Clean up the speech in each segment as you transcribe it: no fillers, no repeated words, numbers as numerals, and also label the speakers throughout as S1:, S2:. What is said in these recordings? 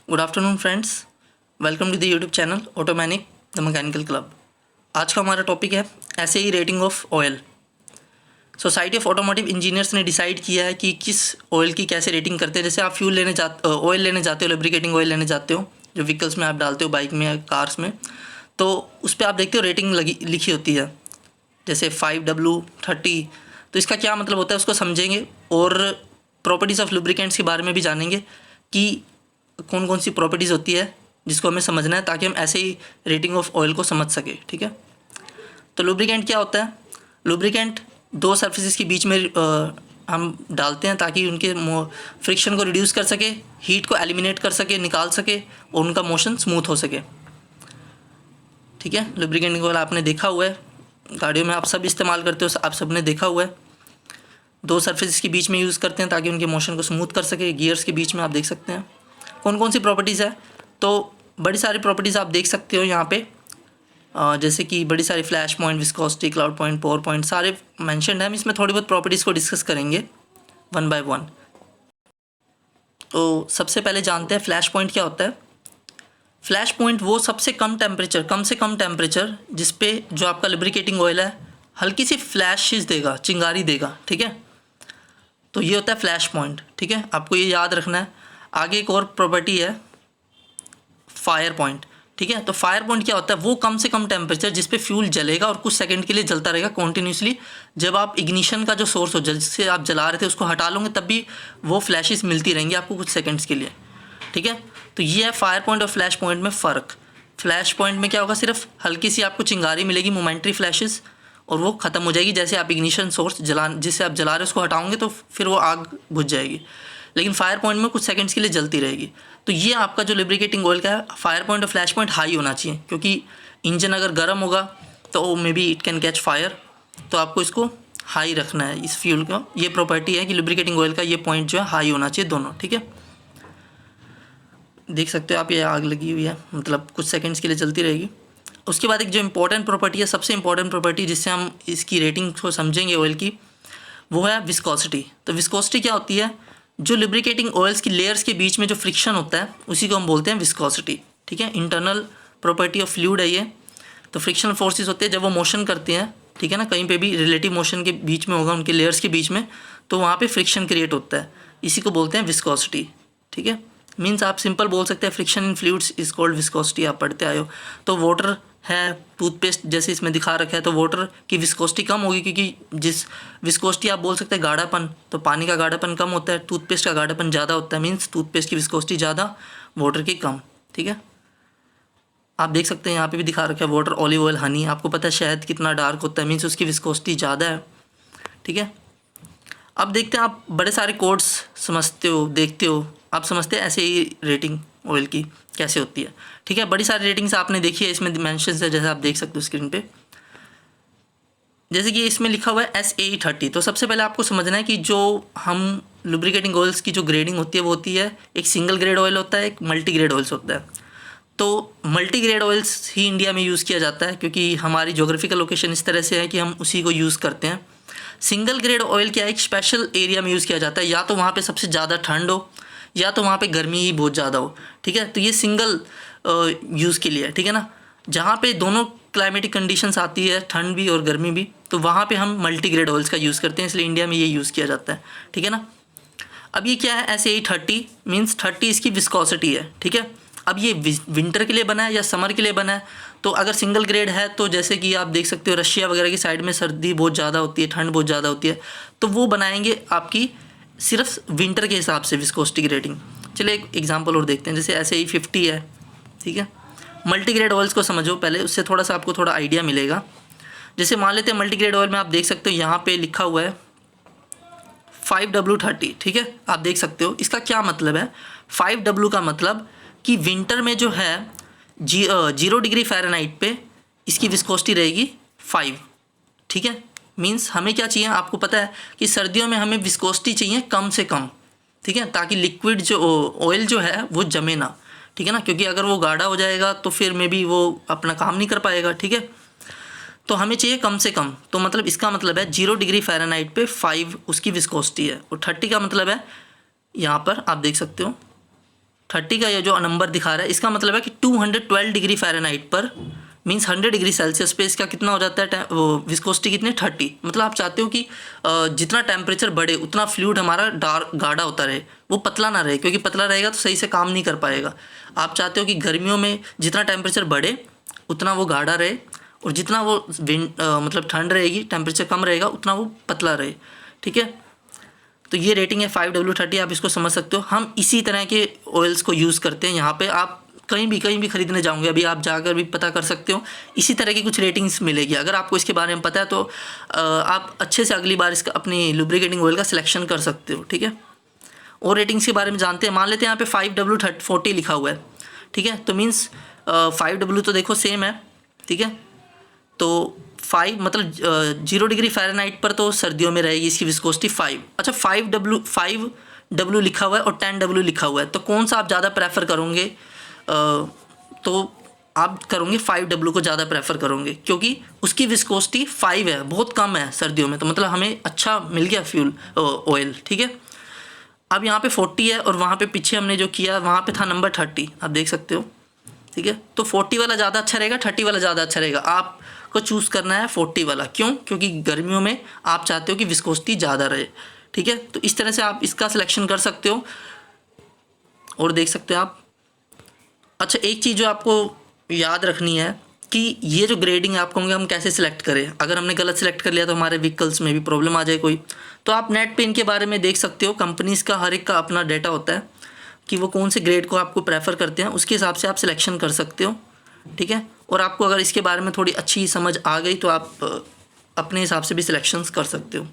S1: Good afternoon friends, welcome to the YouTube channel Automanic the mechanical club. आज का हमारा topic है SAE rating of oil. Society of automotive engineers ने decide किया है कि किस ऑयल की कैसे रेटिंग करते हैं। जैसे आप ऑयल लेने जाते हो, लुब्रिकेटिंग ऑयल लेने जाते हो, जो व्हीकल्स में आप डालते हो, बाइक में या कार्स में, तो उस पर आप देखते हो रेटिंग लिखी होती है, जैसे 5W30। तो इसका क्या मतलब होता है उसको समझेंगे और प्रॉपर्टीज़ ऑफ लुब्रिकेंट्स के बारे में भी जानेंगे कि कौन कौन सी प्रॉपर्टीज़ होती है जिसको हमें समझना है, ताकि हम ऐसे ही रेटिंग ऑफ ऑयल को समझ सके। ठीक है, तो लुब्रिकेंट क्या होता है? लुब्रिकेंट दो सरफेसेस के बीच में हम डालते हैं ताकि उनके फ्रिक्शन को रिड्यूस कर सके, हीट को एलिमिनेट कर सके, निकाल सके और उनका मोशन स्मूथ हो सके। ठीक है, लुब्रिकेंट को आपने देखा हुआ है, गाड़ियों में आप सब इस्तेमाल करते हो, आप सब ने देखा हुआ है। दो सरफेसेस के बीच में यूज़ करते हैं ताकि उनके मोशन को स्मूथ कर सके। गियर्स के बीच में आप देख सकते हैं कौन कौन सी प्रॉपर्टीज़ है। तो बड़ी सारी प्रॉपर्टीज़ आप देख सकते हो यहाँ पे, जैसे कि बड़ी सारी flash point, viscosity, cloud point, pour point, सारे मेंशन्ड हैं। हम इसमें थोड़ी बहुत प्रॉपर्टीज़ को डिस्कस करेंगे वन बाय वन। तो सबसे पहले जानते हैं फ्लैश पॉइंट क्या होता है। फ्लैश पॉइंट वो सबसे कम से कम टेम्परेचर जिस पे जो आपका लुब्रिकेटिंग ऑयल है हल्की सी फ्लैशेस देगा, चिंगारी देगा। ठीक है, तो ये होता है फ्लैश पॉइंट। ठीक है, आपको ये याद रखना है। आगे एक और प्रॉपर्टी है फायर पॉइंट। ठीक है, तो फायर पॉइंट क्या होता है? वो कम से कम टेम्परेचर जिस पे फ्यूल जलेगा और कुछ सेकंड के लिए जलता रहेगा कॉन्टीन्यूसली। जब आप इग्निशन का जो सोर्स हो, जिससे आप जला रहे थे, उसको हटा लोगे तब भी वो फ्लैशेस मिलती रहेंगी आपको कुछ सेकंड्स के लिए। ठीक है, तो ये है फायर पॉइंट और फ्लैश पॉइंट में फ़र्क। फ्लैश पॉइंट में क्या होगा? सिर्फ हल्की सी आपको चिंगारी मिलेगी, मोमेंट्री फ्लैशेस, और वो ख़त्म हो जाएगी। जैसे आप इग्निशन सोर्स जिससे आप जला रहे हो उसको हटाओगे तो फिर वो आग बुझ जाएगी। लेकिन फायर पॉइंट में कुछ सेकंड्स के लिए जलती रहेगी। तो ये आपका जो लुब्रिकेटिंग ऑयल का है, फायर पॉइंट और फ्लैश पॉइंट हाई होना चाहिए, क्योंकि इंजन अगर गर्म होगा तो may be it can catch fire. तो आपको इसको हाई रखना है इस फ्यूल का। ये प्रॉपर्टी है कि लुब्रिकेटिंग ऑयल का ये पॉइंट जो है हाई होना चाहिए दोनों। ठीक है, देख सकते हो आप, ये आग लगी हुई है, मतलब कुछ सेकंड्स के लिए चलती रहेगी। उसके बाद एक जो इंपॉर्टेंट प्रॉपर्टी है, सबसे इंपॉर्टेंट प्रॉपर्टी जिससे हम इसकी रेटिंग को समझेंगे ऑयल की, वो है विस्कोसिटी। तो विस्कोसिटी क्या होती है? जो लुब्रिकेटिंग ऑयल्स की लेयर्स के बीच में जो फ्रिक्शन होता है उसी को हम बोलते हैं विस्कोसिटी। ठीक है, इंटरनल प्रॉपर्टी ऑफ फ्लूइड है ये। तो फ्रिक्शनल फोर्सेस होते हैं जब वो मोशन करते हैं, ठीक है ना, कहीं पे भी रिलेटिव मोशन के बीच में होगा, उनके लेयर्स के बीच में, तो वहाँ पे फ्रिक्शन क्रिएट होता है, इसी को बोलते हैं विस्कोसिटी। ठीक है, मीन्स आप सिंपल बोल सकते हैं friction in fluids is called viscosity, आप पढ़ते आए हो। तो वाटर है, टूथपेस्ट जैसे इसमें दिखा रखा है, तो वाटर की विस्कोसिटी कम होगी, क्योंकि जिस विस्कोसिटी आप बोल सकते हैं गाढ़ापन, तो पानी का गाढ़ापन कम होता है, टूथपेस्ट का गाढ़ापन ज़्यादा होता है, मीन्स टूथपेस्ट की विस्कोसिटी ज़्यादा, वाटर की कम। ठीक है, आप देख सकते हैं यहाँ पे भी दिखा रखा है वाटर, ऑलिव ऑयल, हनी। आपको पता है शहद कितना डार्क होता है, मीन्स उसकी विस्कोसिटी ज़्यादा है। ठीक है, अब देखते हैं, आप बड़े सारे कोड्स समझते हो, देखते हो, आप समझते हैं ऐसे ही रेटिंग ऑयल की कैसे होती है। ठीक है, बड़ी सारी रेटिंग्स आपने देखी है, इसमें डिमेंशंस है, जैसे आप देख सकते हो स्क्रीन पे। जैसे कि इसमें लिखा हुआ है SAE30। तो सबसे पहले आपको समझना है कि जो हम लुब्रिकेटिंग ऑयल्स की जो ग्रेडिंग होती है वो होती है, एक सिंगल ग्रेड ऑयल होता है, एक मल्टी ग्रेड ऑयल्स होता है। तो मल्टी ग्रेड ऑयल्स ही इंडिया में यूज़ किया जाता है, क्योंकि हमारी जोग्राफिकल लोकेशन इस तरह से है कि हम उसी को यूज़ करते हैं। सिंगल ग्रेड ऑयल क्या है, एक स्पेशल एरिया में यूज़ किया जाता है, या तो वहाँ पे सबसे ज़्यादा ठंड हो या तो वहाँ पे गर्मी ही बहुत ज़्यादा हो। ठीक है, तो ये सिंगल यूज़ के लिए है। ठीक है ना, जहाँ पे दोनों क्लाइमेटिक कंडीशंस आती है, ठंड भी और गर्मी भी, तो वहाँ पे हम मल्टी ग्रेड ऑयल्स का यूज़ करते हैं, इसलिए इंडिया में ये यूज़ किया जाता है। ठीक है ना, अब ये क्या है SAE30, मीन्स 30 इसकी विस्कोसिटी है। ठीक है, अब ये विंटर के लिए बना है या समर के लिए बना है? तो अगर सिंगल ग्रेड है तो जैसे कि आप देख सकते हो रशिया वगैरह की साइड में सर्दी बहुत ज़्यादा होती है, ठंड बहुत ज़्यादा होती है, तो वो बनाएंगे आपकी सिर्फ विंटर के हिसाब से विस्कोसिटी की रेटिंग। चलिए एक एग्जांपल और देखते हैं, जैसे SAE50 है। ठीक है, मल्टी ग्रेड ऑयल्स को समझो पहले, उससे थोड़ा सा आपको थोड़ा आइडिया मिलेगा। जैसे मान लेते हैं मल्टी ग्रेड ऑयल में आप देख सकते हो यहाँ पे लिखा हुआ है 5W30। ठीक है, आप देख सकते हो, इसका क्या मतलब है? 5W का मतलब कि विंटर में जो है 0 डिग्री फ़ारेनहाइट पे इसकी विस्कोसिटी रहेगी 5। ठीक है, मीन्स हमें क्या चाहिए, आपको पता है कि सर्दियों में हमें विस्कोसिटी चाहिए कम से कम। ठीक है, ताकि लिक्विड जो ऑयल जो है वो जमे ना। ठीक है ना, क्योंकि अगर वो गाढ़ा हो जाएगा तो फिर में भी वो अपना काम नहीं कर पाएगा। ठीक है, तो हमें चाहिए कम से कम। तो मतलब इसका मतलब है 0 डिग्री फ़ारेनहाइट पे 5 उसकी विस्कोसिटी है, और 30 का मतलब है यहाँ पर आप देख सकते हो 30 का ये जो नंबर दिखा रहा है इसका मतलब है कि 212 डिग्री फ़ारेनहाइट पर मीन्स 100 डिग्री सेल्सियस पे इसका कितना हो जाता है वो विस्कोसिटी कितनी 30। मतलब आप चाहते हो कि जितना टेम्परेचर बढ़े उतना फ्लूइड हमारा गाढ़ा होता रहे, वो पतला ना रहे, क्योंकि पतला रहेगा तो सही से काम नहीं कर पाएगा। आप चाहते हो कि गर्मियों में जितना टेम्परेचर बढ़े उतना वो गाढ़ा रहे, और जितना वो मतलब ठंड रहेगी टेम्परेचर कम रहेगा उतना वो पतला रहे। ठीक है, तो ये रेटिंग है 5W30, आप इसको समझ सकते हो। हम इसी तरह के ऑयल्स को यूज़ करते हैं यहाँ पे। आप कहीं भी खरीदने जाओगे, अभी आप जाकर भी पता कर सकते हो, इसी तरह की कुछ रेटिंग्स मिलेगी। अगर आपको इसके बारे में पता है तो आप अच्छे से अगली बार इसका अपनी लुब्रिकेटिंग ऑयल का सिलेक्शन कर सकते हो। ठीक है, और रेटिंग्स के बारे में जानते हैं। मान लेते हैं यहाँ पे 5W40 लिखा हुआ है। ठीक है, तो मीन्स 5W तो देखो सेम है। ठीक है, तो 5 मतलब 0 डिग्री फ़ारेनहाइट पर तो सर्दियों में रहेगी इसकी विस्कोसिटी 5। अच्छा, 5W लिखा हुआ है और 10W लिखा हुआ है, तो कौन सा आप ज़्यादा प्रेफर करोगे? तो आप करोगे 5W को ज़्यादा प्रेफर करोगे, क्योंकि उसकी विस्कोसिटी 5 है, बहुत कम है सर्दियों में, तो मतलब हमें अच्छा मिल गया फ्यूल ऑयल। ठीक है, अब यहाँ पे 40 है और वहाँ पे पीछे हमने जो किया वहाँ पे था नंबर 30, आप देख सकते हो। ठीक है, तो 40 वाला ज़्यादा अच्छा रहेगा, 30 वाला ज़्यादा अच्छा रहेगा। आपको चूज़ करना है 40 वाला। क्यों? क्योंकि गर्मियों में आप चाहते हो कि विस्कोसिटी ज़्यादा रहे। ठीक है, तो इस तरह से आप इसका सिलेक्शन कर सकते हो और देख सकते हो आप। अच्छा, एक चीज़ जो आपको याद रखनी है कि ये जो ग्रेडिंग आपको होंगे हम कैसे सिलेक्ट करें। अगर हमने गलत सिलेक्ट कर लिया तो हमारे व्हीकल्स में भी प्रॉब्लम आ जाए कोई, तो आप नेट पे इनके बारे में देख सकते हो। कंपनीज़ का हर एक का अपना डेटा होता है कि वो कौन से ग्रेड को आपको प्रेफर करते हैं, उसके हिसाब से आप सिलेक्शन कर सकते हो। ठीक है, और आपको अगर इसके बारे में थोड़ी अच्छी समझ आ गई तो आप अपने हिसाब से भी सिलेक्शंस कर सकते हो।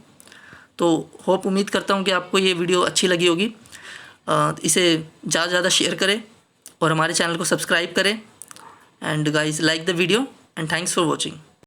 S1: तो उम्मीद करता हूँ कि आपको ये वीडियो अच्छी लगी होगी। इसे ज़्यादा से ज़्यादा शेयर करें और हमारे चैनल को सब्सक्राइब करें। And guys, like the video and thanks for watching.